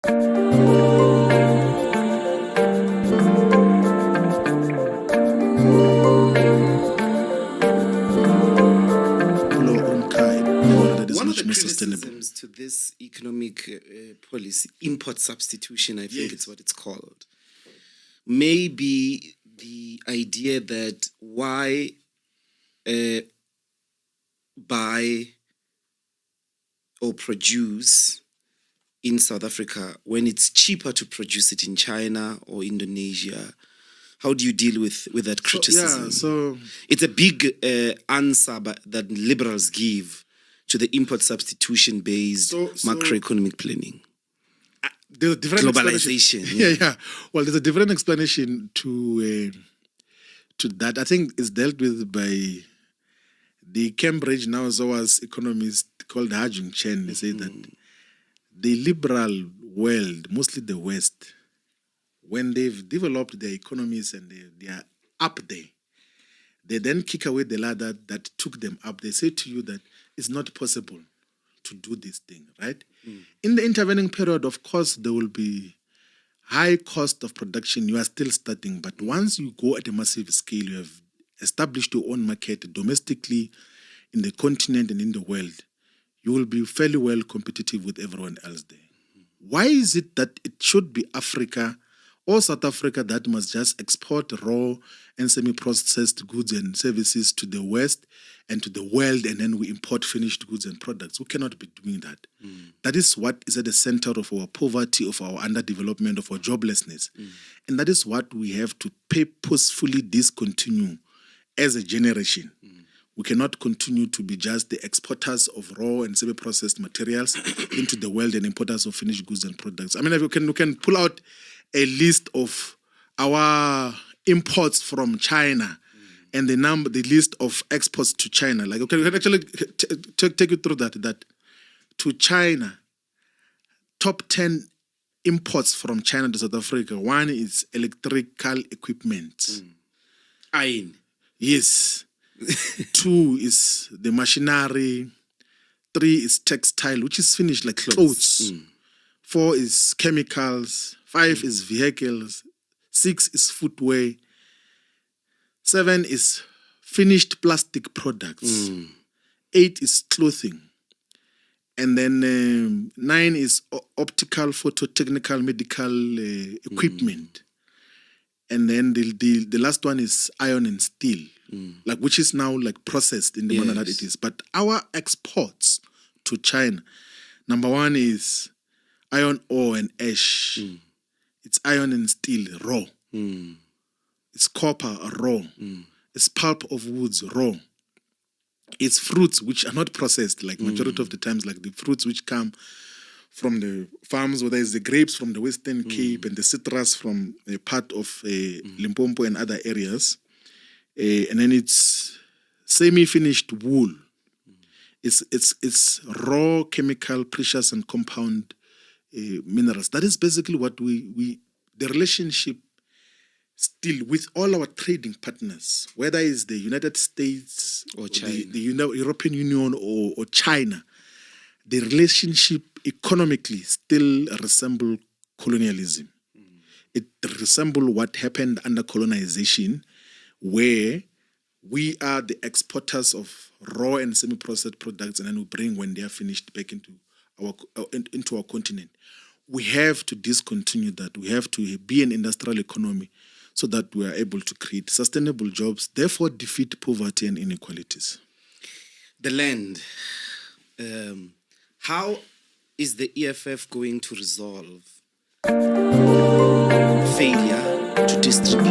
One of the criticisms to this economic policy, import substitution, I think it's what it's called, may be the idea that why buy or produce in South Africa when it's cheaper to produce it in China or Indonesia. How do you deal with that criticism? So it's a big answer that liberals give to the import substitution-based macroeconomic planning. There's a different globalization. Yeah. Well, there's a different explanation to that. I think it's dealt with by the Cambridge now SOAS economist called Ha-Joon Chen. They say that the liberal world, mostly the West, when they've developed their economies and they are up there, they then kick away the ladder that took them up. They say to you that it's not possible to do this thing, right? In the intervening period, of course, there will be high cost of production. You are still starting, but once you go at a massive scale, you have established your own market domestically in the continent and in the world, you will be fairly well competitive with everyone else there. Why is it that it should be Africa or South Africa that must just export raw and semi-processed goods and services to the West and to the world, and then we import finished goods and products? We cannot be doing that. That is what is at the center of our poverty, of our underdevelopment, of our joblessness. And that is what we have to purposefully discontinue as a generation. We cannot continue to be just the exporters of raw and semi-processed materials into the world and importers of finished goods and products. I mean, we can pull out a list of our imports from China and the list of exports to China. Like, okay, we can actually take you through that to China, top 10 imports from China to South Africa. One is electrical equipment. Iron. Yes. 2 is the machinery. 3 is textile, which is finished like clothes. 4 is chemicals. 5 is vehicles. 6 is footwear. 7 is finished plastic products. 8 is clothing. And then 9 is optical, phototechnical, medical equipment. And then the last one is iron and steel, like which is now like processed in the manner that it is. But our exports to China, number 1 is iron ore and ash. It's iron and steel raw. It's copper raw. It's pulp of woods raw. It's fruits which are not processed, like majority of the times, like the fruits which come from the farms, whether it's the grapes from the Western Cape and the citrus from a part of Limpopo and other areas. And then it's semi-finished wool. It's raw chemical, precious and compound minerals. That is basically what the relationship still with all our trading partners, whether it's the United States or China, the European Union or China, the relationship economically still resemble colonialism. It resembles what happened under colonization, where we are the exporters of raw and semi-processed products, and then we bring when they are finished back into our continent. We have to discontinue that. We have to be an industrial economy so that we are able to create sustainable jobs, therefore defeat poverty and inequalities. The land. How is the EFF going to resolve failure to distribute